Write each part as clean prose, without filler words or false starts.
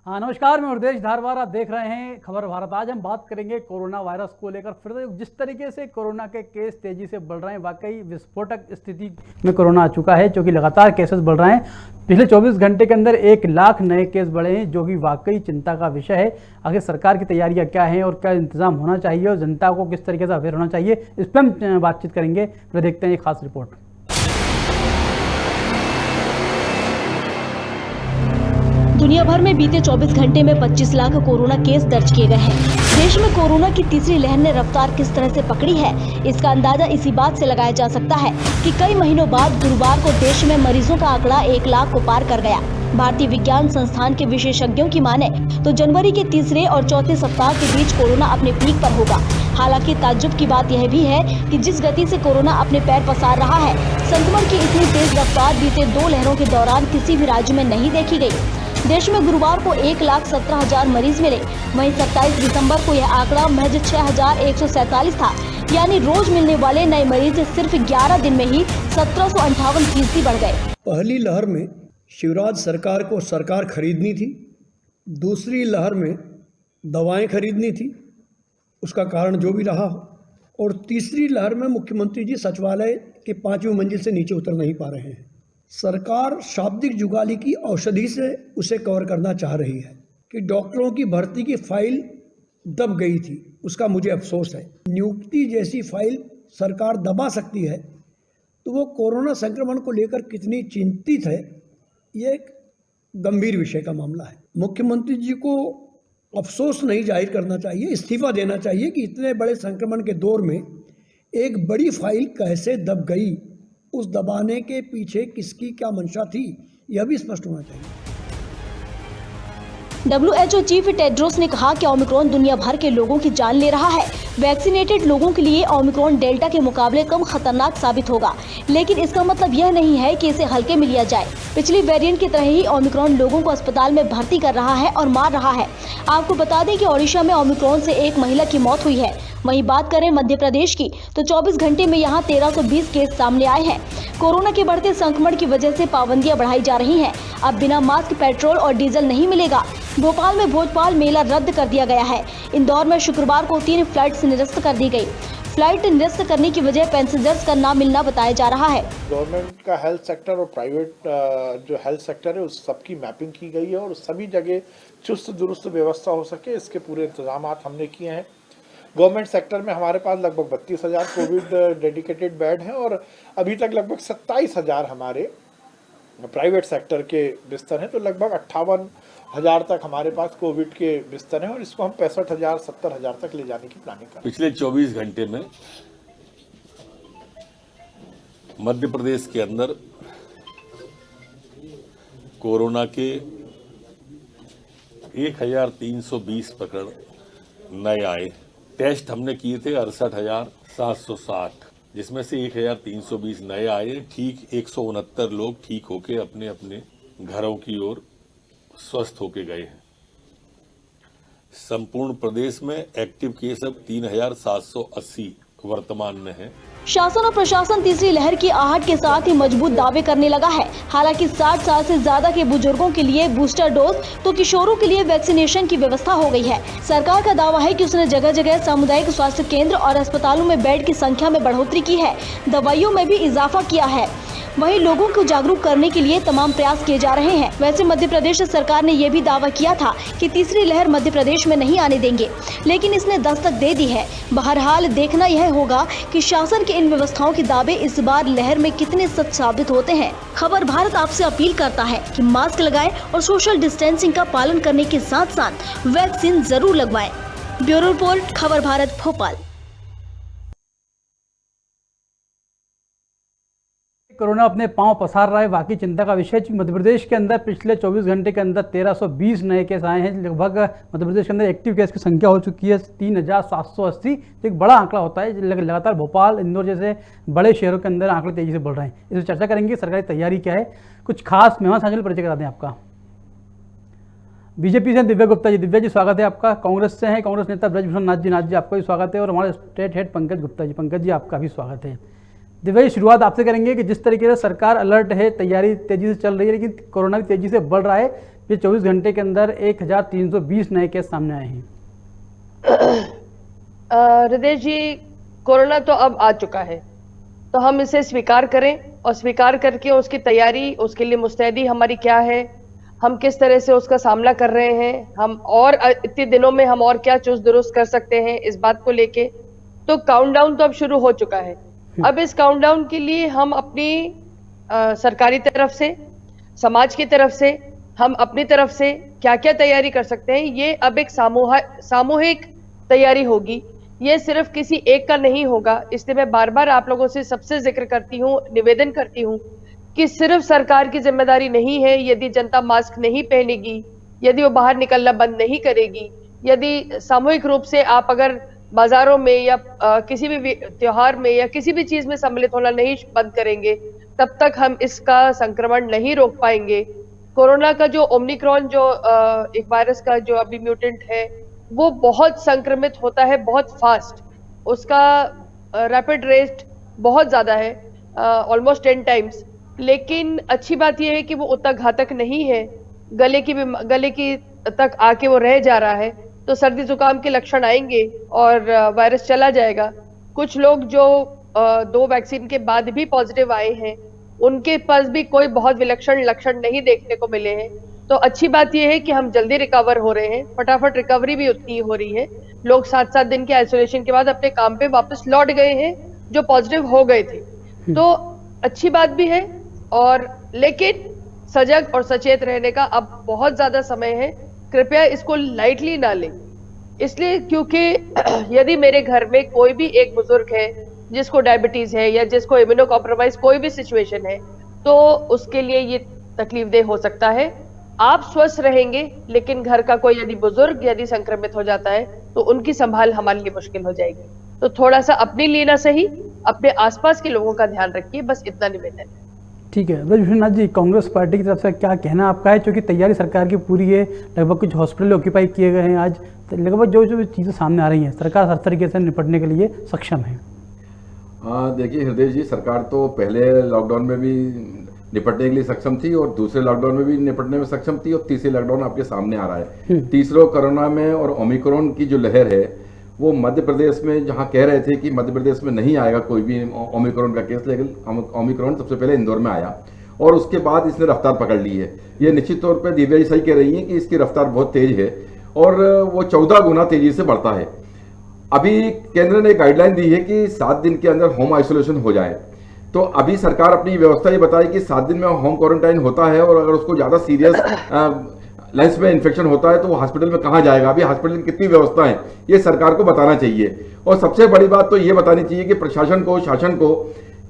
हाँ नमस्कार, मैं हृदय धारवार, आप देख रहे हैं खबर भारत। आज हम बात करेंगे कोरोना वायरस को लेकर। फिर जिस तरीके से कोरोना के केस तेजी से बढ़ रहे हैं, वाकई विस्फोटक स्थिति में कोरोना आ चुका है, क्योंकि लगातार केसेस बढ़ रहे हैं। पिछले 24 घंटे के अंदर 1 लाख नए केस बढ़े हैं, जो कि वाकई चिंता का विषय है। आखिर सरकार की तैयारियां क्या हैं और क्या इंतजाम होना चाहिए और जनता को किस तरीके से अवेयर होना चाहिए, इस पर हम बातचीत करेंगे। फिर देखते हैं एक खास रिपोर्ट। दुनिया भर में बीते 24 घंटे में 25 लाख कोरोना केस दर्ज किए गए हैं। देश में कोरोना की तीसरी लहर ने रफ्तार किस तरह से पकड़ी है, इसका अंदाजा इसी बात से लगाया जा सकता है कि कई महीनों बाद गुरुवार को देश में मरीजों का आंकड़ा 1 लाख को पार कर गया। भारतीय विज्ञान संस्थान के विशेषज्ञों की माने तो जनवरी के तीसरे और चौथे सप्ताह के बीच कोरोना अपने पीक पर होगा। हालांकि ताज्जुब की बात यह भी है कि जिस गति से कोरोना अपने पैर पसार रहा है, संक्रमण की इतनी तेज रफ्तार बीते 2 लहरों के दौरान किसी भी राज्य में नहीं देखी गई। देश में गुरुवार को 1,17,000 मरीज मिले। वहीं 27 दिसंबर को यह आंकड़ा महज 6,147 था, यानी रोज मिलने वाले नए मरीज सिर्फ 11 दिन में ही 1758% बढ़ गए। पहली लहर में शिवराज सरकार को सरकार खरीदनी थी, दूसरी लहर में दवाएं खरीदनी थी, उसका कारण जो भी रहा हो, और तीसरी लहर में मुख्यमंत्री जी सचिवालय के 5वीं मंजिल से नीचे उतर नहीं पा रहे हैं। सरकार शाब्दिक जुगाली की औषधि से उसे कवर करना चाह रही है कि डॉक्टरों की भर्ती की फाइल दब गई थी, उसका मुझे अफसोस है। नियुक्ति जैसी फाइल सरकार दबा सकती है, तो वो कोरोना संक्रमण को लेकर कितनी चिंतित है, ये एक गंभीर विषय का मामला है। मुख्यमंत्री जी को अफसोस नहीं जाहिर करना चाहिए, इस्तीफा देना चाहिए कि इतने बड़े संक्रमण के दौर में एक बड़ी फाइल कैसे दब गई, उस दबाने के पीछे किसकी क्या मंशा थी, यह भी स्पष्ट होना चाहिए। WHO चीफ टेड्रोस ने कहा कि ओमिक्रॉन दुनिया भर के लोगों की जान ले रहा है। वैक्सीनेटेड लोगों के लिए ओमिक्रॉन डेल्टा के मुकाबले कम खतरनाक साबित होगा, लेकिन इसका मतलब यह नहीं है कि इसे हल्के में लिया जाए। पिछली वेरिएंट की तरह ही ओमिक्रॉन लोगों को अस्पताल में भर्ती कर रहा है और मार रहा है। आपको बता दें कि ओडिशा में ओमिक्रॉन से एक महिला की मौत हुई है। वहीं बात करें मध्य प्रदेश की, तो 24 घंटे में यहां 1320 केस सामने आए हैं। कोरोना के बढ़ते संक्रमण की वजह से पाबंदियां बढ़ाई जा रही हैं। अब बिना मास्क पेट्रोल और डीजल नहीं मिलेगा। भोपाल में भोजपाल मेला रद्द कर दिया गया है। इंदौर में शुक्रवार को 3 फ्लाइट्स निरस्त कर दी गई। फ्लाइट निरस्त करने की वजह पैसेंजर्स का ना मिलना बताया जा रहा है। गवर्नमेंट का हेल्थ सेक्टर और प्राइवेट जो हेल्थ सेक्टर है उस सबकी मैपिंग की गई है और सभी जगह चुस्त दुरुस्त व्यवस्था हो सके, इसके पूरे इंतजाम हमने किए हैं। गवर्नमेंट सेक्टर में हमारे पास लगभग 32,000 कोविड डेडिकेटेड बेड हैं और अभी तक लगभग 27,000 हमारे प्राइवेट सेक्टर के बिस्तर हैं, तो लगभग 58,000 तक हमारे पास कोविड के बिस्तर हैं और इसको हम 65,000 70,000 तक ले जाने की प्लानिंग कर रहे हैं। पिछले 24 घंटे में मध्य प्रदेश के अंदर कोरोना के 1,320 प्रकरण नए आए। टेस्ट हमने किए थे 68,760, जिसमें से 1,320 नए आए। ठीक 169 लोग ठीक होके अपने अपने घरों की ओर स्वस्थ होके गए हैं। संपूर्ण प्रदेश में एक्टिव केस अब 3,780 वर्तमान में है। शासन और प्रशासन तीसरी लहर की आहट के साथ ही मजबूत दावे करने लगा है। हालांकि 60 साल से ज्यादा के बुजुर्गों के लिए बूस्टर डोज तो किशोरों के लिए वैक्सीनेशन की व्यवस्था हो गई है। सरकार का दावा है कि उसने जगह जगह सामुदायिक स्वास्थ्य केंद्र और अस्पतालों में बेड की संख्या में बढ़ोतरी की है, दवाइयों में भी इजाफा किया है। वहीं लोगों को जागरूक करने के लिए तमाम प्रयास किए जा रहे हैं। वैसे मध्य प्रदेश सरकार ने यह भी दावा किया था कि तीसरी लहर मध्य प्रदेश में नहीं आने देंगे, लेकिन इसने दस्तक दे दी है। बहरहाल देखना यह होगा कि शासन के इन व्यवस्थाओं के दावे इस बार लहर में कितने सच साबित होते हैं। खबर भारत आपसे अपील करता है कि मास्क लगाएं और सोशल डिस्टेंसिंग का पालन करने के साथ साथ वैक्सीन जरूर लगवाएं। ब्यूरो रिपोर्ट, खबर भारत, भोपाल। कोरोना अपने पांव पसार रहा है, वाकई चिंता का विषय। मध्य प्रदेश के अंदर पिछले 24 घंटे के अंदर 1320 नए केस आए हैं। लगभग मध्य प्रदेश के अंदर एक्टिव केस की संख्या हो चुकी है 3,780, जो एक बड़ा आंकड़ा होता है। लगातार भोपाल, इंदौर जैसे बड़े शहरों के अंदर आंकड़े तेजी से बढ़ रहे हैं। इस पर चर्चा करेंगे, सरकारी तैयारी क्या है। कुछ खास मेहमान साझा परिचय करा दें आपका। बीजेपी से दिव्या गुप्ता जी। दिव्या जी स्वागत है आपका। कांग्रेस से हैं कांग्रेस नेता ब्रजभूषण नाथ जी आपका भी स्वागत है। और हमारे स्टेट हेड पंकज गुप्ता जी। पंकज जी आपका भी स्वागत है। दिव्या जी, शुरुआत आपसे करेंगे कि जिस तरीके से सरकार अलर्ट है, तैयारी तेजी से चल रही है, लेकिन कोरोना भी तेजी से बढ़ रहा है, ये 24 घंटे के अंदर 1320 नए केस सामने आए हैं। हृदय जी, कोरोना तो अब आ चुका है, तो हम इसे स्वीकार करें और स्वीकार करके उसकी तैयारी, उसके लिए मुस्तैदी हमारी क्या है, हम किस तरह से उसका सामना कर रहे हैं, हम और इतने दिनों में हम और क्या चुस्त दुरुस्त कर सकते हैं, इस बात को लेके तो काउंटडाउन तो अब शुरू हो चुका है। अब इस काउंटडाउन के लिए हम अपनी सरकारी तरफ से, समाज की तरफ से, हम अपनी तरफ से क्या क्या तैयारी कर सकते हैं, ये अब एक सामूहिक तैयारी होगी। ये सिर्फ किसी एक का नहीं होगा। इसलिए मैं बार बार आप लोगों से सबसे जिक्र करती हूँ, निवेदन करती हूँ कि सिर्फ सरकार की जिम्मेदारी नहीं है। यदि जनता मास्क नहीं पहनेगी, यदि वो बाहर निकलना बंद नहीं करेगी, यदि सामूहिक रूप से आप अगर बाजारों में या किसी भी त्योहार में या किसी भी चीज में सम्मिलित होना नहीं बंद करेंगे, तब तक हम इसका संक्रमण नहीं रोक पाएंगे। कोरोना का जो ओमिक्रॉन, जो एक वायरस का जो अभी म्यूटेंट है, वो बहुत संक्रमित होता है, बहुत फास्ट। उसका रैपिड रेट बहुत ज्यादा है, ऑलमोस्ट 10 टाइम्स। लेकिन अच्छी बात यह है कि वो उतना घातक नहीं है। गले की तक आके वो रह जा रहा है, तो सर्दी जुकाम के लक्षण आएंगे और वायरस चला जाएगा। कुछ लोग जो 2 वैक्सीन के बाद भी पॉजिटिव आए हैं, उनके पास भी कोई बहुत विलक्षण लक्षण नहीं देखने को मिले हैं। तो अच्छी बात यह है कि हम जल्दी रिकवर हो रहे हैं, फटाफट रिकवरी भी उतनी ही हो रही है। लोग 7-7 दिन के आइसोलेशन के बाद अपने काम पे वापस लौट गए हैं जो पॉजिटिव हो गए थे, तो अच्छी बात भी है। और लेकिन सजग और सचेत रहने का अब बहुत ज्यादा समय है। कृपया इसको लाइटली ना लें, इसलिए क्योंकि यदि मेरे घर में कोई भी एक बुजुर्ग है जिसको डायबिटीज है या जिसको इम्यूनो कॉम्प्रोमाइज कोई भी सिचुएशन है, तो उसके लिए ये तकलीफदेह हो सकता है। आप स्वस्थ रहेंगे, लेकिन घर का कोई यदि बुजुर्ग यदि संक्रमित हो जाता है तो उनकी संभाल हमारे लिए मुश्किल हो जाएगी। तो थोड़ा सा अपने लिए ना सही, अपने आसपास के लोगों का ध्यान रखिए, बस इतना निवेदन है। ठीक है ब्रजभूषण नाथ जी, कांग्रेस पार्टी की तरफ से क्या कहना आपका है? क्योंकि तैयारी सरकार की पूरी है, लगभग कुछ हॉस्पिटल ऑक्यूपाई किए गए हैं। आज लगभग जो चीज़ें सामने आ रही हैं, सरकार हर तरीके से निपटने के लिए सक्षम है। देखिए हृदय जी, सरकार तो पहले लॉकडाउन में भी निपटने के लिए सक्षम थी और दूसरे लॉकडाउन में भी निपटने में सक्षम थी और तीसरे लॉकडाउन आपके सामने आ रहा है। तीसरे कोरोना में और ओमिक्रॉन की जो लहर है, वो मध्य प्रदेश में जहां कह रहे थे कि मध्य प्रदेश में नहीं आएगा कोई भी ओमिक्रॉन का केस, लेकिन ओमिक्रॉन सबसे पहले इंदौर में आया और उसके बाद इसने रफ्तार पकड़ ली है। ये निश्चित तौर पर दिव्या जी सही कह रही है कि इसकी रफ्तार बहुत तेज है और वो 14 गुना तेजी से बढ़ता है। अभी केंद्र ने गाइडलाइन दी है कि 7 दिन के अंदर होम आइसोलेशन हो जाए। तो अभी सरकार अपनी व्यवस्था ये बताई कि 7 दिन में होम क्वारंटाइन होता है और अगर उसको ज्यादा सीरियस लंग्स में इन्फेक्शन होता है तो वो हॉस्पिटल में कहाँ जाएगा, अभी हॉस्पिटल की कितनी व्यवस्था है, ये सरकार को बताना चाहिए। और सबसे बड़ी बात तो ये बतानी चाहिए कि प्रशासन को, शासन को,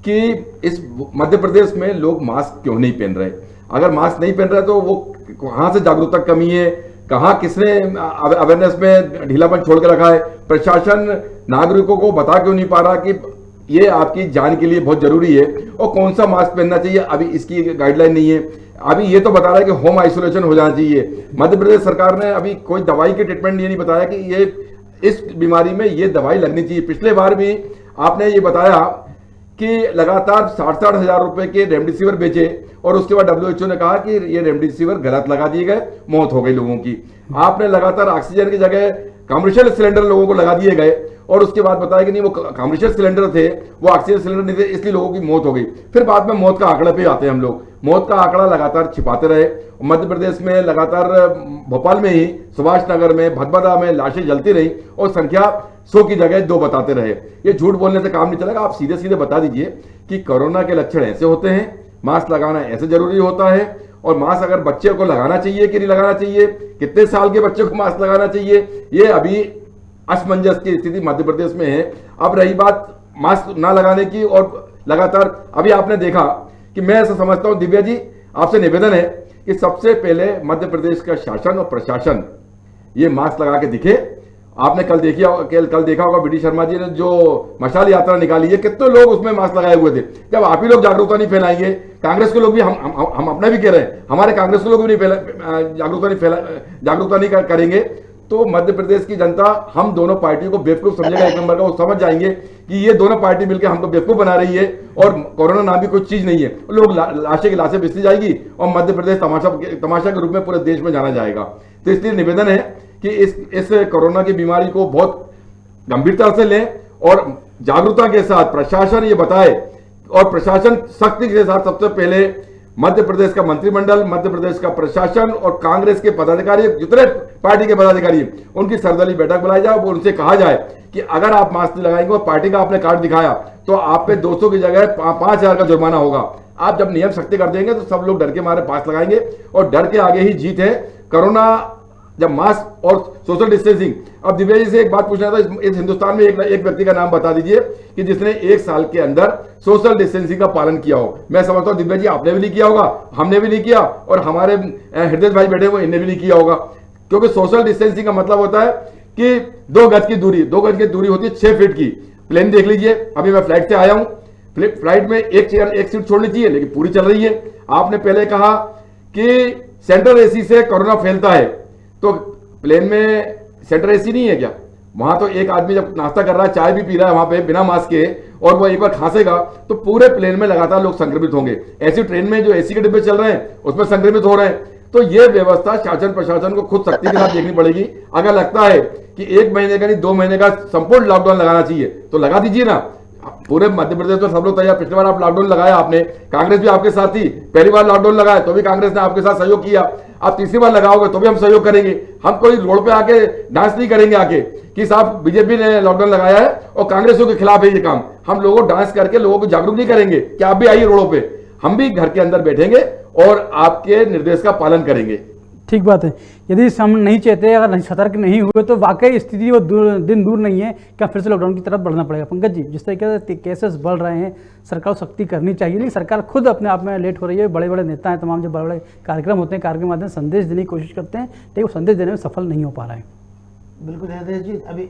कि इस मध्य प्रदेश में लोग मास्क क्यों नहीं पहन रहे। अगर मास्क नहीं पहन रहे तो वो कहाँ से जागरूकता कमी है, कहाँ किसने अवेयरनेस में ढीलापन छोड़ के रखा है। प्रशासन नागरिकों को बता क्यों नहीं पा रहा कि ये आपकी जान के लिए बहुत जरूरी है और कौन सा मास्क पहनना चाहिए, अभी इसकी गाइडलाइन नहीं है। अभी ये तो बता रहा है कि होम आइसोलेशन हो जाना चाहिए। मध्य प्रदेश सरकार ने अभी कोई दवाई के ट्रीटमेंट ये नहीं बताया कि ये इस बीमारी में ये दवाई लगनी चाहिए। पिछले बार भी आपने ये बताया कि लगातार 60-60 हजार रुपए के रेमडेसिविर बेचे और उसके बाद WHO ने कहा कि ये रेमडेसिविर गलत लगा दिए गए, मौत हो गई लोगों की। आपने लगातार ऑक्सीजन की जगह कमर्शियल सिलेंडर लोगों को लगा दिए गए और उसके बाद बताया कि नहीं वो कमर्शियल सिलेंडर थे, वो ऑक्सीजन सिलेंडर नहीं थे, इसलिए लोगों की मौत हो गई। फिर बाद में मौत का आंकड़े पे आते हैं हम लोग। मौत का आंकड़ा लगातार छिपाते रहे। मध्य प्रदेश में लगातार भोपाल में ही, सुभाष नगर में, भदभदा में लाशें जलती रही और संख्या 100 की जगह 2 बताते रहे। ये झूठ बोलने से काम नहीं चलेगा। आप सीधे सीधे बता दीजिए कि कोरोना के लक्षण ऐसे होते हैं, मास्क लगाना ऐसे जरूरी होता है और मास्क अगर बच्चे को लगाना चाहिए कि नहीं लगाना चाहिए, कितने साल के बच्चे को मास्क लगाना चाहिए, ये अभी असमंजस की स्थिति मध्य प्रदेश में है। अब रही बात मास्क ना लगाने की, और लगातार अभी आपने देखा कि मैं ऐसा समझता हूं दिव्या जी, आपसे निवेदन है कि सबसे पहले मध्य प्रदेश का शासन और प्रशासन ये मास्क लगा के दिखे। आपने कल देखा होगा बीडी शर्मा जी ने जो मशाल यात्रा निकाली है, कितने लोग उसमें मास्क लगाए हुए थे। जब आप ही लोग जागरूकता नहीं फैलाएंगे, कांग्रेस के लोग भी, हम अपना भी कह रहे हैं, हमारे कांग्रेस के लोग भी नहीं जागरूकता नहीं करेंगे, तो मध्य प्रदेश की जनता हम दोनों पार्टियों को बेवकूफ समझेगा, एक नंबर का वो समझ जाएंगे कि ये दोनों पार्टी मिलकर हमको बेवकूफ बना रही है और कोरोना नाम की कोई चीज नहीं है। लोग लाशें की लाशें बिछती जाएगी और मध्य प्रदेश तमाशा के रूप में पूरे देश में जाना जाएगा। तो इसलिए निवेदन है कि इस कोरोना की बीमारी को बहुत गंभीरता से लें और जागरूकता के साथ प्रशासन ये बताए, और प्रशासन सख्ती के साथ सबसे पहले मध्य प्रदेश का मंत्रिमंडल, मध्य प्रदेश का प्रशासन और कांग्रेस के पदाधिकारी, जितने पार्टी के पदाधिकारी उनकी सर्वदलीय बैठक बुलाई जाए और उनसे कहा जाए कि अगर आप मास्क लगाएंगे और पार्टी का आपने कार्ड दिखाया तो आप पे 200 की जगह 5,000 का जुर्माना होगा। आप जब नियम सख्ती कर देंगे तो सब लोग डर के मारे मास्क लगाएंगे और डर के आगे ही जीत है। कोरोना जब मास्क और सोशल डिस्टेंसिंग। अब दिव्या जी से एक बात पूछना था, इस हिंदुस्तान में एक व्यक्ति का नाम बता दीजिए कि जिसने 1 साल के अंदर सोशल डिस्टेंसिंग का पालन किया हो। मैं समझता हूं दिव्या जी आपने भी नहीं किया होगा, हमने भी नहीं किया और हमारे हृदय भाई बैठे हुए इन्हें भी नहीं किया होगा, क्योंकि सोशल डिस्टेंसिंग का मतलब होता है कि 2 गज की दूरी, 2 गज की दूरी होती है 6 फीट की। प्लेन देख लीजिए, अभी मैं फ्लाइट से आया हूं, फ्लाइट में एक सीट छोड़नी चाहिए लेकिन पूरी चल रही है। आपने पहले कहा कि सेंट्रल एसी से कोरोना फैलता है, तो प्लेन में सेंट्रल एसी नहीं है क्या? वहां तो एक आदमी जब नाश्ता कर रहा है, चाय भी पी रहा है वहां पे बिना मास्क के, और वो एक बार खांसेगा तो पूरे प्लेन में लगातार लोग संक्रमित होंगे। ऐसी ट्रेन में जो एसी के डिब्बे चल रहे हैं उसमें संक्रमित हो रहे हैं। तो ये व्यवस्था शासन प्रशासन को खुद सख्ती के साथ देखनी पड़ेगी। अगर लगता है कि 1 महीने का नहीं 2 महीने का संपूर्ण लॉकडाउन लगाना चाहिए तो लगा दीजिए ना। पूरे मध्य प्रदेश में सब लोग तैयार। पिछली बार आप लॉकडाउन लगाया, आपने, कांग्रेस भी आपके साथ थी। पहली बार लॉकडाउन लगाया तो भी कांग्रेस ने आपके साथ सहयोग किया। आप तीसरी बार लगाओगे तो भी हम सहयोग करेंगे। हम कोई रोड पे आके डांस नहीं करेंगे आके कि साहब बीजेपी ने लॉकडाउन लगाया है और कांग्रेसियों के खिलाफ है ये काम। हम लोगों को डांस करके लोगों को जागरूक नहीं करेंगे कि आप भी आइए रोडों पे। हम भी घर के अंदर बैठेंगे और आपके निर्देश का पालन करेंगे। ठीक बात है। यदि हम नहीं चाहते, अगर नहीं सतर्क नहीं हुए तो वाकई स्थिति वो दिन दूर नहीं है, क्या फिर से लॉकडाउन की तरफ बढ़ना पड़ेगा। पंकज जी, जिस तरीके से केसेस बढ़ रहे हैं, सरकार को सख्ती करनी चाहिए, नहीं सरकार खुद अपने आप में लेट हो रही है। बड़े बड़े नेता हैं, तमाम जो बड़े बड़े कार्यक्रम होते हैं, कार्यक्रम के माध्यम से संदेश देने की कोशिश करते हैं, लेकिन वो संदेश देने में सफल नहीं हो पा रहे हैं। बिल्कुल हृदय जी, अभी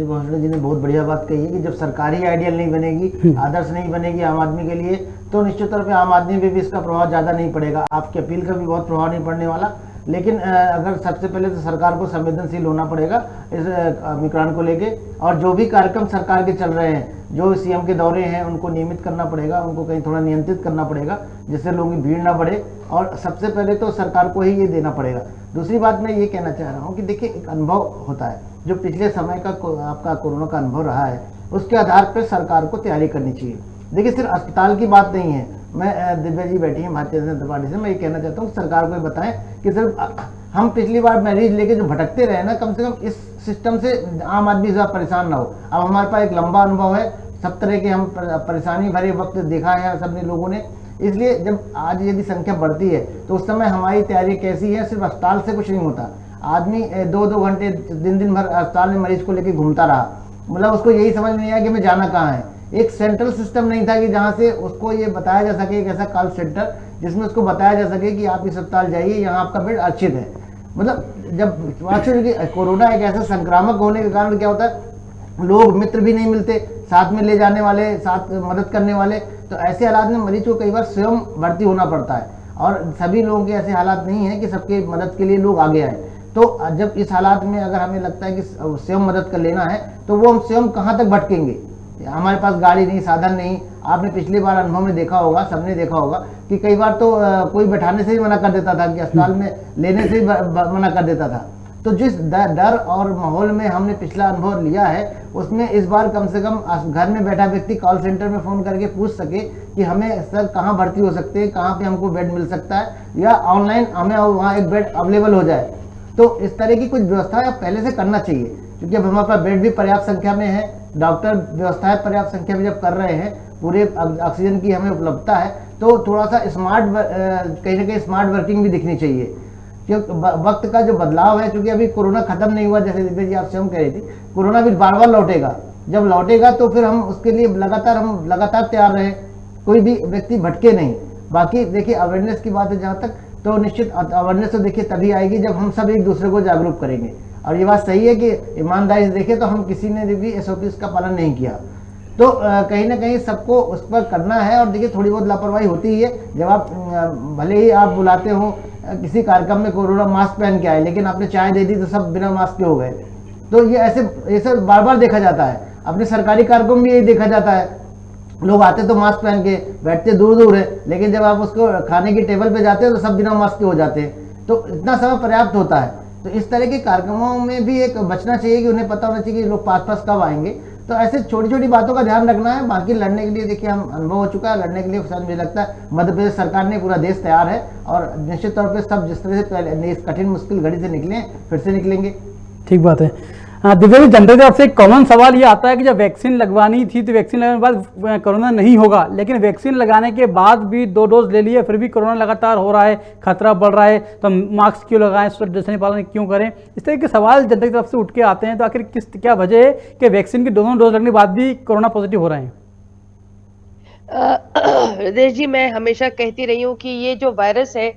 भूषण जी ने बहुत बढ़िया बात कही है कि जब सरकार ही आइडियल नहीं बनेगी, आदर्श नहीं बनेगी आम आदमी के लिए, तो निश्चित तौर पे आम आदमी पे भी इसका प्रभाव ज़्यादा नहीं पड़ेगा। आपकी अपील का भी बहुत प्रभाव नहीं पड़ने वाला। लेकिन अगर सबसे पहले तो सरकार को संवेदनशील होना पड़ेगा इस ओमिक्रॉन को लेके, और जो भी कार्यक्रम सरकार के चल रहे हैं, जो सीएम के दौरे हैं, उनको नियमित करना पड़ेगा, उनको कहीं थोड़ा नियंत्रित करना पड़ेगा जिससे लोगों की भीड़ ना बढ़े। और सबसे पहले तो सरकार को ही ये देना पड़ेगा। दूसरी बात मैं ये कहना चाह रहा हूँ कि देखिए, एक अनुभव होता है जो पिछले समय का आपका कोरोना का अनुभव रहा है, उसके आधार पर सरकार को तैयारी करनी चाहिए। देखिए, सिर्फ अस्पताल की बात नहीं है। मैं दिव्या जी बैठी हैं भारतीय जनता पार्टी से, मैं ये कहना चाहता हूँ सरकार को बताएं कि सिर्फ हम पिछली बार मरीज लेके जो भटकते रहे ना, कम से कम इस सिस्टम से आम आदमी ज़्यादा परेशान ना हो। अब हमारे पास एक लंबा अनुभव है, सब तरह के हम परेशानी भरे वक्त देखा है सबने लोगों ने। इसलिए जब आज यदि संख्या बढ़ती है तो उस समय हमारी तैयारी कैसी है। सिर्फ अस्पताल से कुछ नहीं होता। आदमी 2-2 घंटे दिन भर अस्पताल में मरीज को लेके घूमता रहा, मतलब उसको यही समझ नहीं आया कि मैं जाना कहाँ है। एक सेंट्रल सिस्टम नहीं था कि जहाँ से उसको ये बताया जा सके, एक ऐसा कॉल सेंटर जिसमें उसको बताया जा सके कि आप इस अस्पताल जाइए, यहाँ आपका बेड आरक्षित है। मतलब जब कोरोना एक ऐसा संक्रामक होने के कारण क्या होता है, लोग मित्र भी नहीं मिलते, साथ में ले जाने वाले, साथ मदद करने वाले। तो ऐसे हालात में मरीज को कई बार स्वयं भर्ती होना पड़ता है, और सभी लोगों के ऐसे हालात नहीं है कि सबके मदद के लिए लोग आगे आए। तो जब इस हालात में अगर हमें लगता है कि स्वयं मदद कर लेना है, तो वो हम स्वयं कहाँ तक भटकेंगे। हमारे पास गाड़ी नहीं, साधन नहीं। आपने पिछली बार अनुभव में देखा होगा, सबने देखा होगा कि कई बार तो कोई बैठाने से ही मना कर देता था, कि अस्पताल में लेने से ही मना कर देता था। तो जिस डर और माहौल में हमने पिछला अनुभव लिया है, उसमें इस बार कम से कम घर में बैठा व्यक्ति कॉल सेंटर में फ़ोन करके पूछ सके कि हमें सर कहाँ भर्ती हो सकते हैं, कहाँ पे हमको बेड मिल सकता है, या ऑनलाइन हमें वहाँ एक बेड अवेलेबल हो जाए। तो इस तरह की कुछ व्यवस्था पहले से करना चाहिए, क्योंकि अब हमारे पास बेड भी पर्याप्त संख्या में है, डॉक्टर व्यवस्थाएं पर्याप्त संख्या में जब कर रहे हैं, पूरे ऑक्सीजन की हमें उपलब्धता है, तो थोड़ा सा स्मार्ट, कहीं ना कहीं स्मार्ट वर्किंग भी दिखनी चाहिए। क्योंकि वक्त का जो बदलाव है, क्योंकि अभी कोरोना खत्म नहीं हुआ, जैसे दिव्या जी आप स्वयं कह रही थी, कोरोना भी बार बार लौटेगा। जब लौटेगा तो फिर हम उसके लिए लगातार तैयार रहें, कोई भी व्यक्ति भटके नहीं। बाकी देखिए, अवेयरनेस की बात है जहाँ तक, तो निश्चित अवेयरनेस तो देखिए तभी आएगी जब हम सब एक दूसरे को जागरूक करेंगे। और ये बात सही है कि ईमानदारी से देखें तो हम किसी ने भी SOPs का पालन नहीं किया, तो कहीं ना कहीं सबको उस पर करना है। और देखिए, थोड़ी बहुत लापरवाही होती ही है। जब आप भले ही आप बुलाते हो किसी कार्यक्रम में कोरोना मास्क पहन के आए, लेकिन आपने चाय दे दी तो सब बिना मास्क के हो गए। तो ये ऐसे बार बार देखा जाता है। अपने सरकारी कार्यक्रम में यही देखा जाता है, लोग आते तो मास्क पहन के बैठते दूर दूर है, लेकिन जब आप उसको खाने की टेबल पे जाते हैं तो सब बिना मास्क के हो जाते हैं। तो इतना समय पर्याप्त होता है। तो इस तरह के कार्यक्रमों में भी एक बचना चाहिए कि उन्हें पता होना चाहिए कि लोग पास कब आएंगे। तो ऐसे छोटी छोटी बातों का ध्यान रखना है। बाकी लड़ने के लिए देखिए हम अनुभव हो चुका है, लड़ने के लिए मुझे लगता है मध्य प्रदेश सरकार ने, पूरा देश तैयार है और निश्चित तौर पे सब जिस तरह से पहले इस कठिन मुश्किल घड़ी से निकले फिर से निकलेंगे। ठीक बात है। दिव्या जी, जनता की तरफ से एक कॉमन सवाल ये आता है कि जब वैक्सीन लगवानी थी तो वैक्सीन लगवाने के बाद कोरोना नहीं होगा, लेकिन वैक्सीन लगाने के बाद भी 2 डोज ले लिए फिर भी कोरोना लगातार हो रहा है, खतरा बढ़ रहा है, तो मास्क क्यों लगाएं, सोशल डिस्टेंसिंग पालन क्यों करें, इस तरह के सवाल जनता की तरफ से उठ के आते हैं। तो आखिर क्या वजह है कि वैक्सीन के दोनों डोज लगने के बाद भी कोरोना पॉजिटिव हो रहे हैं? हृदय जी, मैं हमेशा कहती रही हूँ कि ये जो वायरस है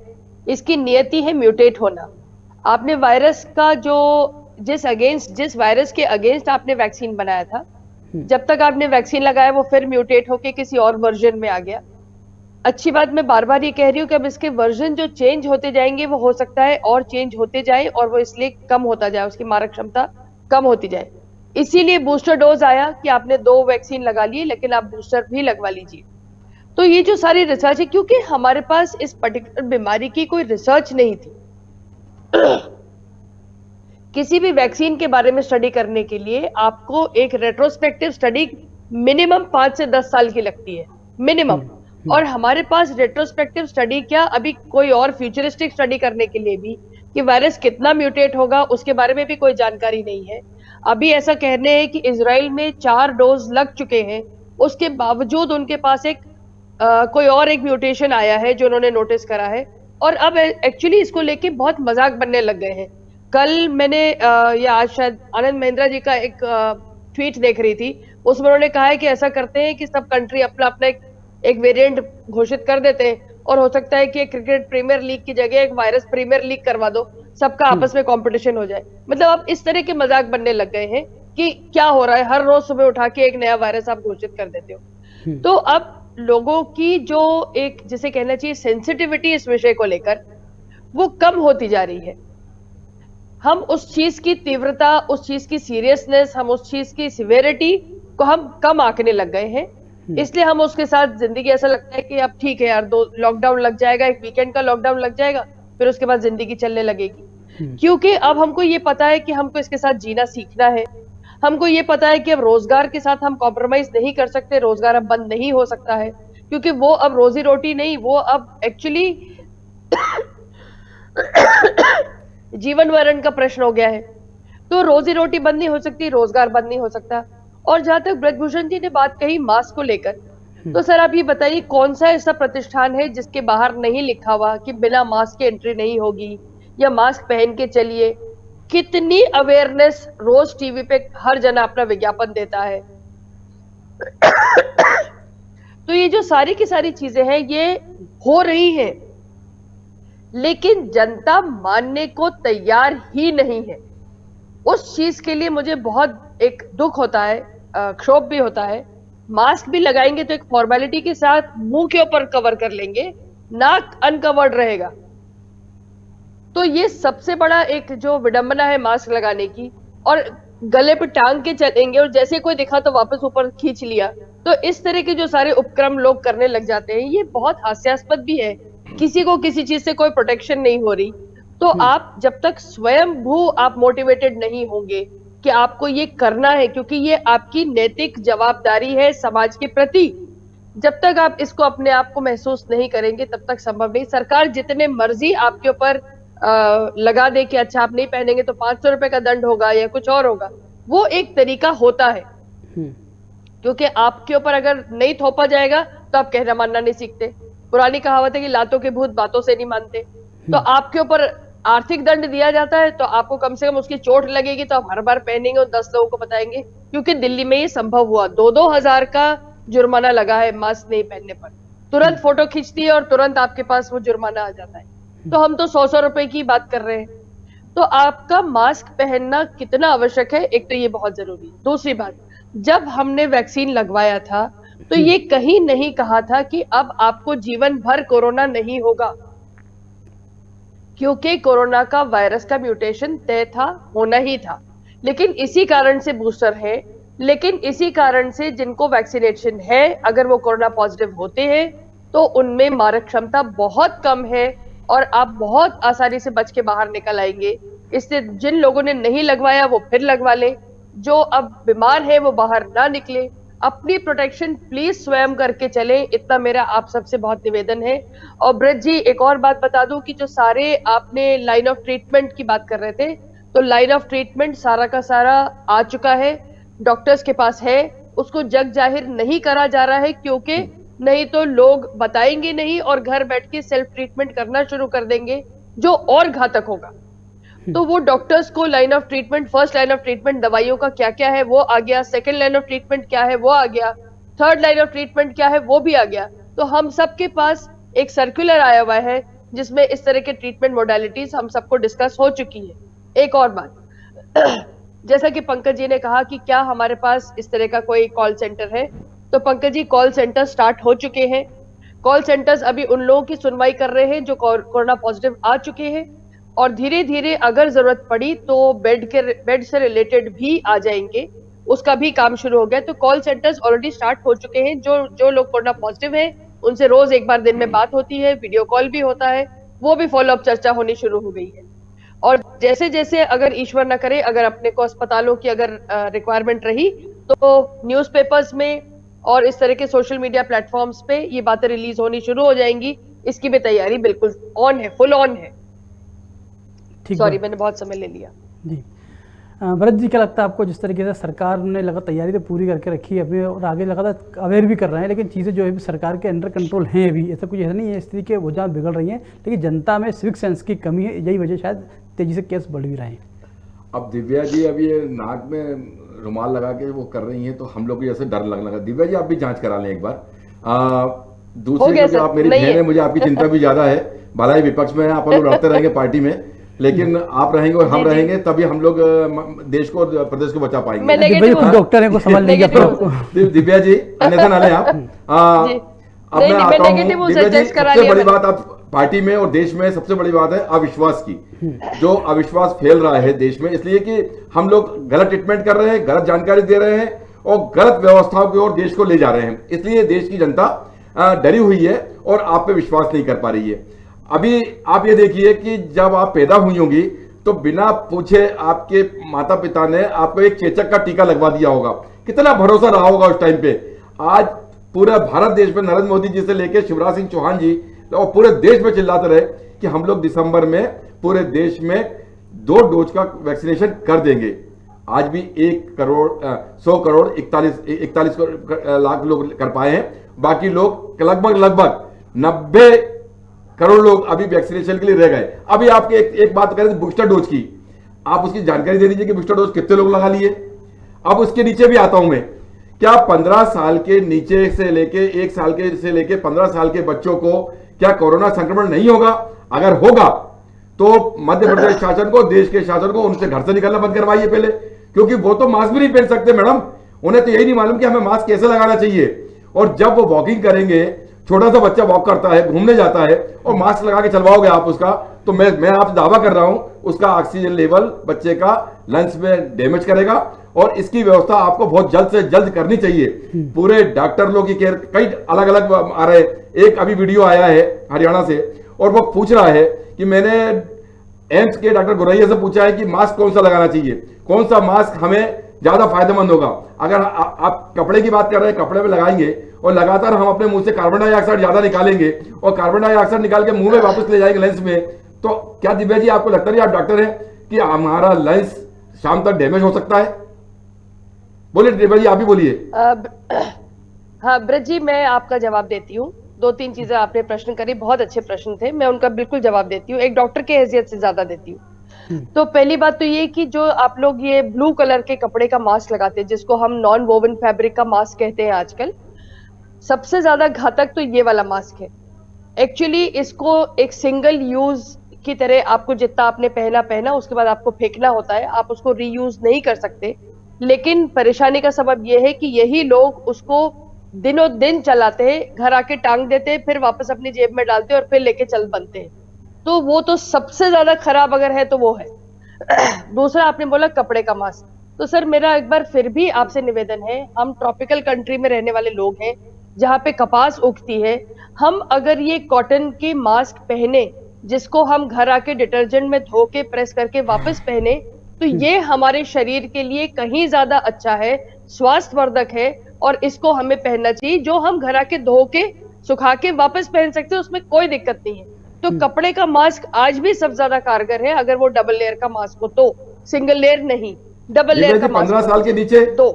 इसकी नियति है म्यूटेट होना। आपने वायरस का जो जिस वायरस के अगेंस्ट आपने वैक्सीन बनाया था, जब तक आपने वैक्सीन लगाया वो फिर म्यूटेट होके किसी और वर्जन में आ गया। अच्छी बात, मैं बार बार ये कह रही हूँ कि अब इसके वर्जन जो चेंज होते जाएंगे वो हो सकता है और चेंज होते जाए और वो इसलिए कम होता जाए, उसकी मारक क्षमता कम होती जाए। इसीलिए बूस्टर डोज आया कि आपने 2 वैक्सीन लगा लिए लेकिन आप बूस्टर भी लगवा लीजिए। तो ये जो सारी रिसर्च है, क्योंकि हमारे पास इस पर्टिकुलर बीमारी की कोई रिसर्च नहीं थी। किसी भी वैक्सीन के बारे में स्टडी करने के लिए आपको एक रेट्रोस्पेक्टिव स्टडी मिनिमम 5 से 10 साल की लगती है, मिनिमम। और हमारे पास रेट्रोस्पेक्टिव स्टडी क्या, अभी कोई और फ्यूचरिस्टिक स्टडी करने के लिए भी कि वायरस कितना म्यूटेट होगा उसके बारे में भी कोई जानकारी नहीं है। अभी ऐसा कहने हैं कि इजराइल में 4 डोज लग चुके हैं, उसके बावजूद उनके पास कोई और एक म्यूटेशन आया है जो उन्होंने नोटिस करा है। और अब एक्चुअली इसको लेके बहुत मजाक बनने लग गए हैं। कल मैंने या आज शायद आनंद महिंद्रा जी का एक ट्वीट देख रही थी, उसमें उन्होंने कहा है कि ऐसा करते हैं कि सब कंट्री अपना अपना एक वेरिएंट घोषित कर देते हैं और हो सकता है कि क्रिकेट प्रीमियर लीग की जगह एक वायरस प्रीमियर लीग करवा दो, सबका आपस में कंपटीशन हो जाए। मतलब अब इस तरह के मजाक बनने लग गए हैं कि क्या हो रहा है, हर रोज सुबह उठा के एक नया वायरस आप घोषित कर देते हो। तो अब लोगों की जो एक जिसे कहना चाहिए सेंसिटिविटी इस विषय को लेकर वो कम होती जा रही है। हम उस चीज की तीव्रता, उस चीज की सीरियसनेस, हम उस चीज की सिवियरिटी को हम कम आंकने लग गए हैं। इसलिए हम उसके साथ जिंदगी, ऐसा लगता है कि अब ठीक है यार, 2 लॉकडाउन लग जाएगा, एक वीकेंड का लॉकडाउन लग जाएगा, फिर उसके बाद जिंदगी चलने लगेगी। क्योंकि अब हमको ये पता है कि हमको इसके साथ जीना सीखना है। हमको ये पता है कि अब रोजगार के साथ हम कॉम्प्रोमाइज नहीं कर सकते, रोजगार अब बंद नहीं हो सकता है, क्योंकि वो अब रोजी रोटी नहीं, वो अब एक्चुअली जीवन मरण का प्रश्न हो गया है। तो रोजी रोटी बंद नहीं हो सकती, रोजगार बंद नहीं हो सकता। और जहां तक ब्रजभूषण जी ने बात कही मास्क को लेकर, तो सर आप ये बताइए कौन सा ऐसा प्रतिष्ठान है जिसके बाहर नहीं लिखा हुआ कि बिना मास्क के एंट्री नहीं होगी या मास्क पहन के चलिए। कितनी अवेयरनेस रोज टीवी पे हर जना अपना विज्ञापन देता है। तो ये जो सारी की सारी चीजें हैं ये हो रही हैं, लेकिन जनता मानने को तैयार ही नहीं है। उस चीज के लिए मुझे बहुत एक दुख होता है, क्षोभ भी होता है। मास्क भी लगाएंगे तो एक फॉर्मेलिटी के साथ मुंह के ऊपर कवर कर लेंगे, नाक अनकवर्ड रहेगा। तो ये सबसे बड़ा एक जो विडंबना है मास्क लगाने की, और गले पे टांग के चलेंगे और जैसे कोई दिखा तो वापस ऊपर खींच लिया। तो इस तरह के जो सारे उपक्रम लोग करने लग जाते हैं, ये बहुत हास्यास्पद भी है। किसी को किसी चीज से कोई प्रोटेक्शन नहीं हो रही। तो आप जब तक स्वयंभू आप मोटिवेटेड नहीं होंगे कि आपको ये करना है, क्योंकि ये आपकी नैतिक जवाबदारी है समाज के प्रति, जब तक आप इसको अपने आप को महसूस नहीं करेंगे तब तक संभव नहीं। सरकार जितने मर्जी आपके ऊपर लगा दे कि अच्छा आप नहीं पहनेंगे तो 500 रुपए का दंड होगा या कुछ और होगा, वो एक तरीका होता है। क्योंकि आपके ऊपर अगर नहीं थोपा जाएगा तो आप कहना मानना नहीं सीखते। पुरानी कहावत है कि लातों के भूत बातों से नहीं मानते। तो आपके ऊपर आर्थिक दंड दिया जाता है तो आपको कम से कम उसकी चोट लगेगी तो आप हर बार पहनेंगे और 10 लोगों को बताएंगे। क्योंकि दिल्ली में ये संभव हुआ, 2-2 हजार का जुर्माना लगा है मास्क नहीं पहनने पर। तुरंत फोटो खींचती है और तुरंत आपके पास वो जुर्माना आ जाता है। तो हम तो 100-100 रुपए की बात कर रहे हैं। तो आपका मास्क पहनना कितना आवश्यक है, एक तो ये बहुत जरूरी है। दूसरी बात, जब हमने वैक्सीन लगवाया था तो ये कहीं नहीं कहा था कि अब आपको जीवन भर कोरोना नहीं होगा। क्योंकि कोरोना का वायरस का म्यूटेशन तय था, होना ही था। लेकिन इसी कारण से बूस्टर है, लेकिन इसी कारण से जिनको वैक्सीनेशन है, अगर वो कोरोना पॉजिटिव होते हैं तो उनमें मारक क्षमता बहुत कम है और आप बहुत आसानी से बच के बाहर निकल आएंगे। इससे जिन लोगों ने नहीं लगवाया वो फिर लगवा ले, जो अब बीमार है वो बाहर ना निकले। अपनी प्रोटेक्शन प्लीज स्वयं करके चलें, इतना मेरा आप सबसे बहुत निवेदन है। और ब्रज जी, एक और बात बता दूं कि जो सारे आपने लाइन ऑफ ट्रीटमेंट की बात कर रहे थे, तो लाइन ऑफ ट्रीटमेंट सारा का सारा आ चुका है, डॉक्टर्स के पास है, उसको जग जाहिर नहीं करा जा रहा है, क्योंकि नहीं तो लोग बताएंगे नहीं और घर बैठ के सेल्फ ट्रीटमेंट करना शुरू कर देंगे, जो और घातक होगा। तो वो डॉक्टर्स को line of treatment, first line of treatment दवाइयों का क्या क्या है वो आ गया, सेकंड लाइन ऑफ ट्रीटमेंट क्या है वो आ गया, थर्ड लाइन ऑफ ट्रीटमेंट क्या है वो भी आ गया। तो हम सबके पास एक सर्कुलर आया हुआ है जिसमें इस तरह के ट्रीटमेंट मोडालिटीज हम सबको डिस्कस हो चुकी है। एक और बात, जैसा कि पंकज जी ने कहा कि क्या हमारे पास इस तरह का कोई कॉल सेंटर है, तो Pankaj ji call centre start हो चुके हैं। कॉल सेंटर्स अभी उन लोगों की सुनवाई कर रहे हैं जो कोरोना पॉजिटिव आ चुके हैं, और धीरे धीरे अगर जरूरत पड़ी तो बेड से रिलेटेड भी आ जाएंगे, उसका भी काम शुरू हो गया। तो कॉल सेंटर्स ऑलरेडी स्टार्ट हो चुके हैं। जो लोग कोरोना पॉजिटिव हैं उनसे रोज एक बार दिन में बात होती है, वीडियो कॉल भी होता है, वो भी फॉलोअप चर्चा होनी शुरू हो गई है। और जैसे जैसे अगर ईश्वर न करे, अगर अपने को अस्पतालों की अगर रिक्वायरमेंट रही तो न्यूज़पेपर्स में और इस तरह के सोशल मीडिया प्लेटफॉर्म्स पे ये बातें रिलीज होनी शुरू हो जाएंगी। इसकी भी तैयारी बिल्कुल ऑन है, फुल ऑन है। सॉरी, मैंने बहुत समय ले लिया जी। भरत जी, क्या लगता है आपको, जिस तरीके से सरकार ने लगा तैयारी तो पूरी करके रखी है अपनी और आगे लगातार अवेयर भी कर रहे हैं, लेकिन चीज़ें जो है सरकार के अंडर कंट्रोल हैं अभी, ऐसा कुछ ऐसा नहीं है स्थिति के वजह बिगड़ रही हैं, लेकिन जनता में सिविक सेंस की कमी है, यही वजह शायद तेज़ी से केस बढ़ भी रहे हैं। अब दिव्या जी अभी ये नाक में रुमाल लगा के वो कर रही हैं तो हम लोग को जैसे डर लगने लगा। दिव्या जी आप भी जांच करा लें एक बार। दूसरी क्योंकि आप मेरी बहन है, मुझे आपकी चिंता भी ज्यादा है। भलाई विपक्ष में आप लोग लड़ते रहेंगे पार्टी में, लेकिन आप रहेंगे और हम रहेंगे तभी हम लोग देश को, प्रदेश को बचा पाएंगे। डॉक्टर है को समझ लेंगे आपको। दिव्या जी अन्यथा ना लें आप। अब मैं आता हूँ दिव्या जी, सबसे बड़ी बात आप पार्टी में और देश में सबसे बड़ी बात है अविश्वास की। जो अविश्वास फैल रहा है देश में, इसलिए कि हम लोग गलत ट्रीटमेंट कर रहे हैं, गलत जानकारी दे रहे हैं और गलत व्यवस्थाओं की ओर देश को ले जा रहे हैं। इसलिए देश की जनता डरी हुई है और आप पे विश्वास नहीं कर पा रही है। अभी आप ये देखिए कि जब आप पैदा हुई होंगी तो बिना पूछे आपके माता पिता ने आपको एक चेचक का टीका लगवा दिया होगा। कितना भरोसा रहा होगा उस टाइम पे। आज पूरे भारत देश में नरेंद्र मोदी जी से लेकर शिवराज सिंह चौहान जी और पूरे देश में चिल्लाते रहे कि हम लोग दिसंबर में पूरे देश में 2 डोज का वैक्सीनेशन कर देंगे। आज भी 1 करोड़ 41 लाख लोग कर पाए हैं। बाकी लोग लगभग 90 करोड़ लोग अभी वैक्सीनेशन के लिए रह गए। अभी आपके एक बात करें बूस्टर डोज की, आप उसकी जानकारी दे दीजिए कि बूस्टर डोज कितने लोग लगा लिए। अब उसके नीचे भी आता हूं मैं, क्या 15 साल के नीचे से लेके 1 साल के से लेके 15 साल के बच्चों को क्या कोरोना संक्रमण नहीं होगा? अगर होगा तो मध्य प्रदेश शासन को, देश के शासन को उनसे घर से निकलना बंद करवाइए पहले, क्योंकि वो तो मास्क भी नहीं पहन सकते मैडम। उन्हें तो यही नहीं मालूम कि हमें मास्क कैसे लगाना चाहिए। और जब वो वॉकिंग करेंगे, छोटा सा बच्चा वॉक करता है, घूमने जाता है और मास्क लगा के चलवाओगे आप उसका, तो मैं आपसे दावा कर रहा हूं उसका ऑक्सीजन लेवल बच्चे का लंग्स में डैमेज करेगा। और इसकी व्यवस्था आपको बहुत जल्द से जल्द करनी चाहिए। पूरे डॉक्टर लोग की केयर, कई अलग अलग आ रहे। एक अभी वीडियो आया है हरियाणा से और वो पूछ रहा है कि मैंने एम्स के डॉक्टर गोरैया से पूछा है कि मास्क कौन सा लगाना चाहिए, कौन सा मास्क हमें ज्यादा फायदेमंद होगा। अगर आप कपड़े की बात कर रहे हैं, कपड़े में लगाएंगे और लगातार हम अपने मुंह से कार्बन डाइऑक्साइड ज्यादा निकालेंगे और कार्बन डाइऑक्साइड निकाल के मुंह में वापस ले जाएंगे लेंस में, तो क्या दिव्या जी आपको लगता है, आप डॉक्टर हैं, कि हमारा लेंस शाम तक डैमेज हो सकता है? बोलिए दिव्या जी, आप ही बोलिए। हाँ ब्रज जी, मैं आपका जवाब देती हूँ। 2-3 चीजें आपने प्रश्न करी, बहुत अच्छे प्रश्न थे, मैं उनका बिल्कुल जवाब देती हूँ, एक डॉक्टर के हैसियत से ज्यादा देती हूँ। तो पहली बात तो ये कि जो आप लोग ये ब्लू कलर के कपड़े का मास्क लगाते हैं, जिसको हम नॉन वोवन फैब्रिक का मास्क कहते हैं आजकल, सबसे ज्यादा घातक तो ये वाला मास्क है। एक्चुअली इसको एक सिंगल यूज की तरह आपको जितना आपने पहना उसके बाद आपको फेंकना होता है, आप उसको रीयूज नहीं कर सकते। लेकिन परेशानी का सबब यह है कि यही लोग उसको दिनों दिन चलाते हैं, घर आके टांग देते हैं, फिर वापस अपनी जेब में डालते हैं और फिर लेके चल बनते हैं। तो वो तो सबसे ज्यादा खराब अगर है तो वो है। दूसरा आपने बोला कपड़े का मास्क, तो सर मेरा एक बार फिर भी आपसे निवेदन है, हम ट्रॉपिकल कंट्री में रहने वाले लोग हैं जहाँ पे कपास उगती है, हम अगर ये कॉटन के मास्क पहने जिसको हम घर आके डिटर्जेंट में धो के प्रेस करके वापस पहने, तो ये हमारे शरीर के लिए कहीं ज्यादा अच्छा है, स्वास्थ्यवर्धक है, और इसको हमें पहनना चाहिए। जो हम घर आके धो के सुखा के वापस पहन सकते हैं उसमें कोई दिक्कत नहीं है। तो कपड़े का मास्क आज भी सबसे ज्यादा कारगर है, अगर वो डबल लेयर का मास्क हो तो, सिंगल लेयर नहीं, डबल लेयर का मास्क। 15 साल के नीचे तो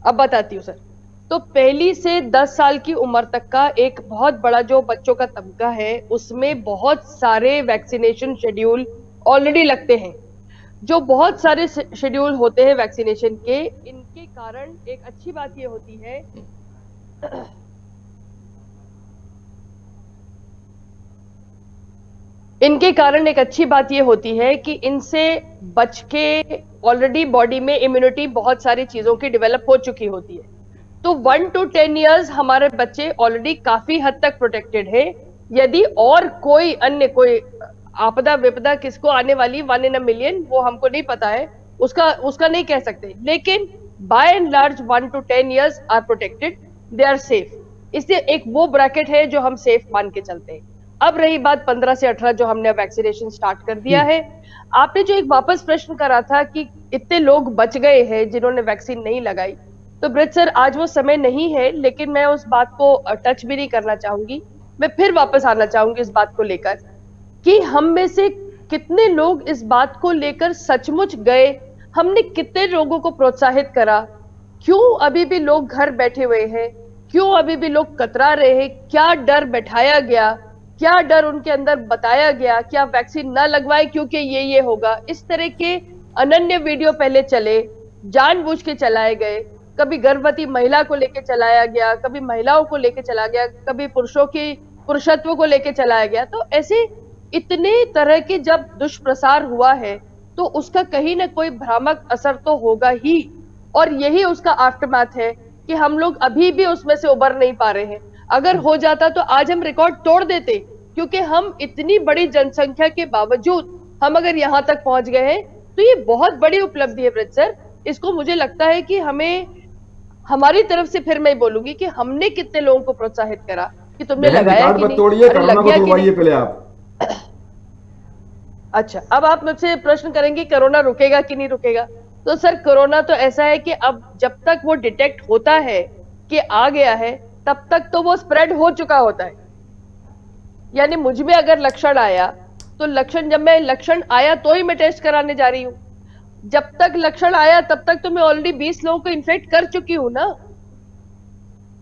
अब बताती हूँ सर। तो पहली से 10 साल की उम्र तक का एक बहुत बड़ा जो बच्चों का तबका है, उसमें बहुत सारे वैक्सीनेशन शेड्यूल ऑलरेडी लगते हैं। जो बहुत सारे शेड्यूल होते हैं वैक्सीनेशन के, इनके कारण एक अच्छी बात ये होती है कि इनसे बच के ऑलरेडी बॉडी में इम्यूनिटी बहुत सारी चीजों की डेवलप हो चुकी होती है। तो 1 to 10 इयर्स हमारे बच्चे ऑलरेडी काफी हद तक प्रोटेक्टेड है। यदि और कोई अन्य कोई आपदा विपदा किसको आने वाली 1 in a million, वो हमको नहीं पता है, उसका नहीं कह सकते, लेकिन by and large 1 to 10 years are protected, they are safe. इसलिए एक वो ब्रैकेट है जो हम सेफ मान के चलते हैं। अब रही बात 15 से 18 जो हमने वैक्सीनेशन स्टार्ट कर दिया है, आपने जो एक वापस प्रश्न करा था कि इतने लोग बच गए हैं जिन्होंने वैक्सीन नहीं लगाई, तो ब्रिज सर आज वो समय नहीं है, लेकिन मैं उस बात को टच भी नहीं करना चाहूंगी। मैं फिर वापस आना चाहूंगी इस बात को लेकर कि हम में से कितने लोग इस बात को लेकर सचमुच गए, हमने कितने लोगों को प्रोत्साहित करा, क्यों अभी भी लोग घर बैठे हुए हैं, क्यों अभी भी लोग कतरा रहे हैं, क्या डर बैठाया गया, क्या डर उनके अंदर बताया गया कि आप वैक्सीन ना लगवाएं क्योंकि ये होगा। इस तरह के अनन्य वीडियो पहले चले, जानबूझ के चलाए गए, कभी गर्भवती महिला को लेके चलाया गया, कभी महिलाओं को लेके चला गया, कभी पुरुषों की पुरुषत्व को लेके चलाया गया। तो ऐसे इतने तरह के जब दुष्प्रसार हुआ है तो उसका कहीं ना कोई भ्रामक असर तो होगा ही, और यही उसका आफ्टरमैथ है कि हम लोग अभी भी उसमें से उबर नहीं पा रहे हैं। अगर हो जाता तो आज हम रिकॉर्ड तोड़ देते, क्योंकि हम इतनी बड़ी जनसंख्या के बावजूद हम अगर यहाँ तक पहुंच गए हैं तो ये बहुत बड़ी उपलब्धि है ब्रिज सर। इसको मुझे लगता है कि हमें, हमारी तरफ से फिर मैं बोलूंगी कि हमने कितने लोगों को प्रोत्साहित करा कि तुमने लगाया कि नहीं, अरे लग गया कि नहीं। पहले आप अच्छा, अब आप मुझसे प्रश्न करेंगे कोरोना रुकेगा कि नहीं रुकेगा। तो सर कोरोना तो ऐसा है कि अब जब तक वो डिटेक्ट होता है कि आ गया है, तब तक तो वो स्प्रेड हो चुका होता है। यानी मुझ में अगर लक्षण आया तो जब मैं लक्षण आया तो ही मैं टेस्ट कराने जा रही हूँ। जब तक लक्षण आया तब तक तो मैं ऑलरेडी 20 लोगों को इन्फेक्ट कर चुकी हूं ना।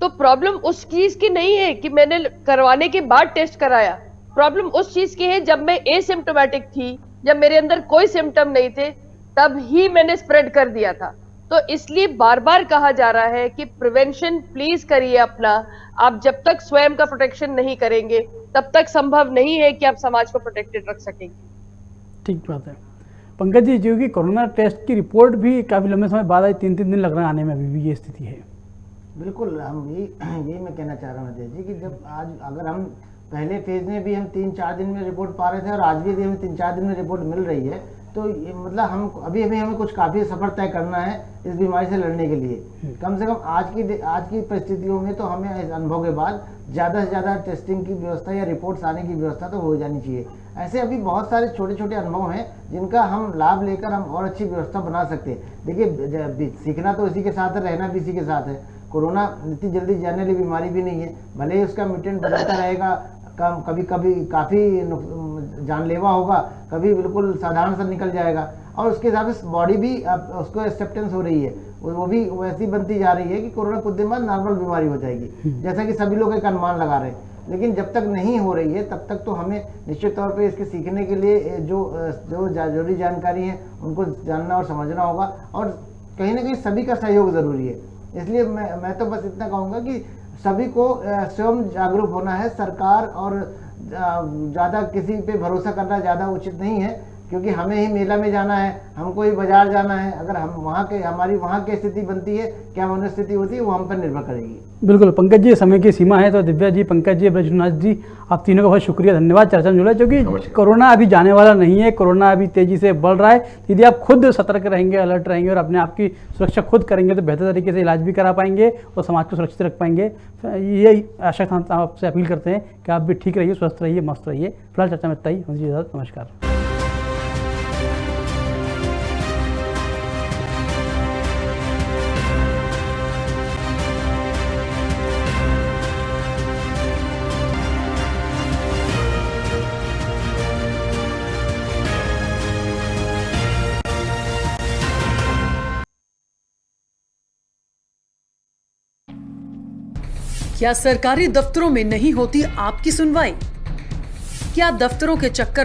तो प्रॉब्लम उस चीज की नहीं है कि मैंने करवाने के बाद टेस्ट कराया, प्रॉब्लम उस चीज की है जब मैं एसिम्प्टोमेटिक थी, जब मेरे अंदर कोई सिम्टम नहीं थे, तब ही मैंने स्प्रेड कर दिया था। तो इसलिए बार बार कहा जा रहा है कि प्रिवेंशन प्लीज करिए अपना। आप जब तक स्वयं का प्रोटेक्शन नहीं करेंगे तब तक संभव नहीं है कि आप समाज को प्रोटेक्टेड रख सकेंगे। ठीक बात है पंकज जी, जो कि कोरोना टेस्ट की रिपोर्ट भी काफ़ी लंबे समय बाद आई, 3-3 दिन लग रहे हैं आने में, अभी भी ये स्थिति है। बिल्कुल, हम यही मैं कहना चाह रहा हूँ अजय जी कि जब आज अगर हम पहले फेज में भी हम 3-4 दिन में रिपोर्ट पा रहे थे और आज भी यदि हमें 3-4 दिन में रिपोर्ट मिल रही है, तो ये मतलब हम अभी हमें कुछ काफ़ी सफर तय करना है इस बीमारी से लड़ने के लिए। कम से कम आज की परिस्थितियों में तो हमें इस अनुभव के बाद ज़्यादा से ज़्यादा टेस्टिंग की व्यवस्था या रिपोर्ट्स आने की व्यवस्था तो हो जानी चाहिए। ऐसे अभी बहुत सारे छोटे छोटे अनुभव हैं जिनका हम लाभ लेकर हम और अच्छी व्यवस्था बना सकते हैं। देखिए, सीखना तो इसी के साथ है, रहना भी इसी के साथ है। कोरोना इतनी जल्दी जाने वाली बीमारी भी नहीं है, भले ही उसका म्यूटेंट बदलता रहेगा, कभी कभी काफ़ी जानलेवा होगा, कभी बिल्कुल साधारण सा निकल जाएगा, और उसके हिसाब से बॉडी भी उसको एक्सेप्टेंस हो रही है, वो भी वैसी बनती जा रही है कि कोरोना कुछ दिन बाद नॉर्मल बीमारी हो जाएगी, जैसा कि सभी लोग एक अनुमान लगा रहे हैं। लेकिन जब तक नहीं हो रही है तब तक तो हमें निश्चित तौर पे इसके सीखने के लिए जो जरूरी जानकारी है उनको जानना और समझना होगा, और कहीं ना कहीं सभी का सहयोग ज़रूरी है। इसलिए मैं तो बस इतना कहूँगा कि सभी को स्वयं जागरूक होना है। सरकार और ज़्यादा किसी पे भरोसा करना ज़्यादा उचित नहीं है, क्योंकि हमें ही मेला में जाना है, हमको ही बाजार जाना है। अगर हम हमारी वहाँ की स्थिति बनती है, क्या वहाँ स्थिति होती है, वो हम पर निर्भर करेगी। बिल्कुल पंकज जी, समय की सीमा है, तो दिव्या जी, पंकज जी, ब्रजनाथ जी, आप तीनों का बहुत शुक्रिया, धन्यवाद चर्चा में जुड़े, क्योंकि कोरोना अभी जाने वाला नहीं है, कोरोना अभी तेजी से बढ़ रहा है। यदि आप खुद सतर्क रहेंगे, अलर्ट रहेंगे और अपने आप की सुरक्षा खुद करेंगे तो बेहतर तरीके से इलाज भी करा पाएंगे और समाज को सुरक्षित रख पाएंगे। ये आशा हम आपसे अपील करते हैं कि आप भी ठीक रहिए, स्वस्थ रहिए, मस्त रहिए। फिलहाल चर्चा में इतना ही, मुझे इजाजत, नमस्कार। क्या सरकारी दफ्तरों में नहीं होती आपकी सुनवाई? क्या दफ्तरों के चक्कर